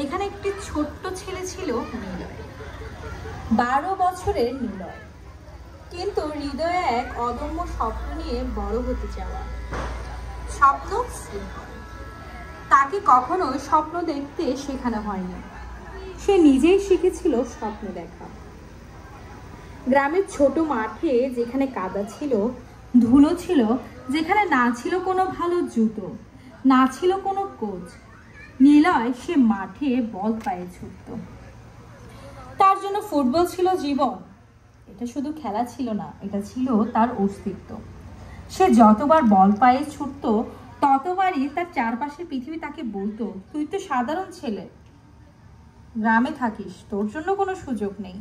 এখানে একটি ছোট্ট ছেলে ছিল নিলয়, 12 বছরের নিলয়। কিন্তু হৃদয়ে এক অদম্য স্বপ্ন নিয়ে বড় হতে চাওয়া। স্বপ্ন তাকে কখনোই স্বপ্ন দেখতে শেখানো হয়নি, সে নিজেই শিখেছিল স্বপ্ন দেখা। গ্রামের ছোট মাঠে যেখানে কাদা ছিল, ধুলো ছিল, যেখানে না ছিল কোনো ভালো জুতো, না ছিল কোনো কোচ, নিলয় সে মাঠে বল পায়ে ছুটত। তার জন্য ফুটবল ছিল জীবন। এটা শুধু খেলা ছিল না, এটা ছিল তার অস্তিত্ব। সে যতবার বল পায়ে ছুটত ততবারই তার চারপাশের পৃথিবী তাকে বলতো, তুই তো সাধারণ ছেলে, গ্রামে থাকিস, তোর জন্য কোনো সুযোগ নেই।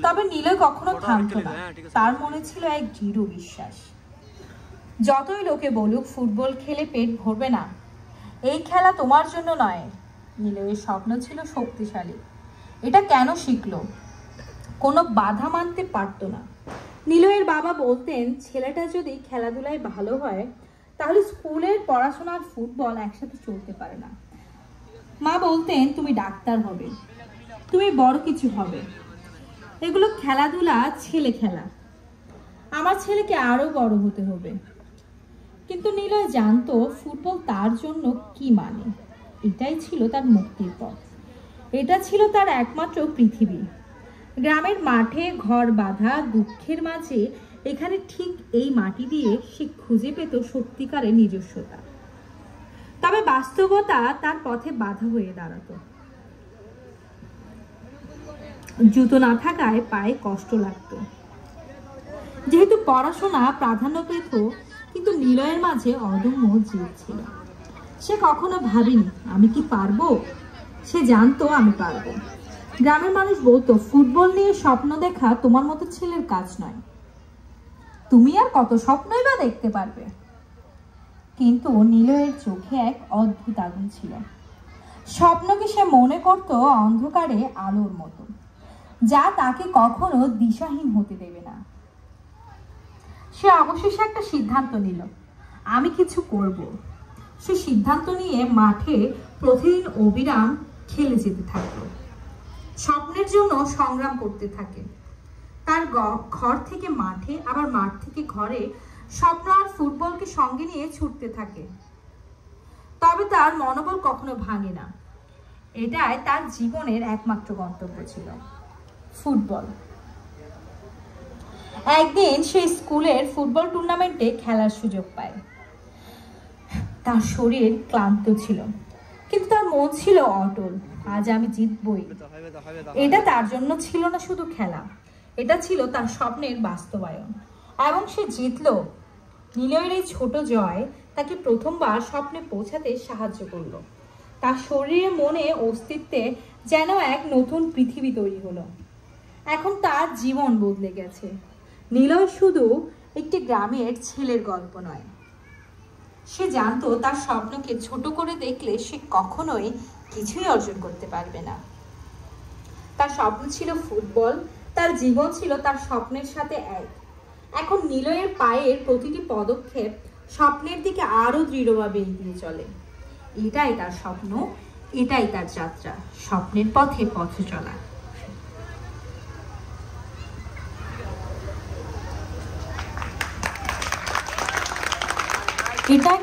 তবে নিলয় কখনো থামতো না। তার মনে ছিল এক দৃঢ় বিশ্বাস, যতই লোকে বলুক ফুটবল খেলে পেট ভরবে না, এই খেলা তোমার জন্য নয়। নিলয়ের স্বপ্ন ছিল শক্তিশালী। এটা কেন শিখলো? কোনো বাধা মানতে পারতো না। নিলয়ের বাবা বলতেন, ছেলেটা যদি খেলাধুলায় ভালো হয় তাহলে স্কুলের পড়াশোনা আর ফুটবল একসাথে চলতে পারে না। মা বলতেন, তুমি ডাক্তার হবে, তুমি বড় কিছু হবে, এগুলো খেলাধুলা ছেলে খেলা, আমার ছেলেকে আরো বড় হতে হবে। কিন্তু নিলয় জানতো ফুটবল তার জন্য কি মানে। এটাই ছিল তার মুক্তির পথ, এটা ছিল তার একমাত্র পৃথিবী। গ্রামের মাঠে ঘর বাঁধা দুঃখের মাঝে এখানে ঠিক এই মাটি দিয়ে সে খুঁজে পেত সত্যিকারের নিজস্বতা। তবে বাস্তবতা তার পথে বাধা হয়ে দাঁড়াতো। জুতো না থাকায় পায়ে কষ্ট লাগতো। যেহেতু পড়াশোনা প্রাধান্য পেত, কিন্তু নিলয়ের মাঝে অদম্য জেদ ছিল। সে কখনো ভাবেনি আমি কি পারবো, সে জানতো আমি পারবো। গ্রামের মানুষ বলতো, ফুটবল নিয়ে স্বপ্ন দেখা তোমার মতো ছেলের কাজ নয়, তুমি আর কত স্বপ্নই বা দেখতে পারবে। কিন্তু নিলয়ের চোখে এক অদ্ভুত আগুন ছিল। স্বপ্নকে সে মনে করত অন্ধকারে আলোর মতো, যা তাকে কখনো দিশাহীন হতে দেবে না। সে অবশেষে একটা সিদ্ধান্ত নিল, আমি কিছু করব। সে সিদ্ধান্ত নিয়ে মাঠে প্রতিদিন অবিরাম খেলে যেতে থাকলো, স্বপ্নের জন্য সংগ্রাম করতে থাকে। তার ঘর থেকে মাঠে, আবার মাঠ থেকে ঘরে স্বপ্ন আর ফুটবলকে সঙ্গে নিয়ে ছুটতে থাকে। তবে তার মনোবল কখনো ভাঙে না। এটাই তার জীবনের একমাত্র গন্তব্য ছিল, ফুটবল। একদিন সে স্কুলের ফুটবল টুর্নামেন্টে খেলার সুযোগ পায়। তার শরীর ক্লান্ত ছিল, কিন্তু তার মন ছিল অটল, আজ আমি জিতবই। এটা তার জন্য ছিল না শুধু খেলা, এটা ছিল তার স্বপ্নের বাস্তবায়ন। এবং সে জিতলো। নিলয়ের এই ছোট জয় তাকে প্রথমবার স্বপ্নে পৌঁছাতে সাহায্য করলো। তার শরীরে, মনে, অস্তিত্বে যেন এক নতুন পৃথিবী তৈরি হলো। এখন তার জীবন বদলে গেছে। নিলয় শুধু একটি গ্রামের ছেলের গল্প নয়, সে জানতো তার স্বপ্নকে ছোট করে দেখলে সে কখনোই কিছুই অর্জন করতে পারবে না। তার স্বপ্ন ছিল ফুটবল, তার জীবন ছিল তার স্বপ্নের সাথে এক। এখন নিলয়ের পায়ের প্রতিটি পদক্ষেপ স্বপ্নের দিকে আরো দৃঢ়ভাবে এগিয়ে চলে। এটাই তার স্বপ্ন, এটাই তার যাত্রা, স্বপ্নের পথে পথ চলা। এটা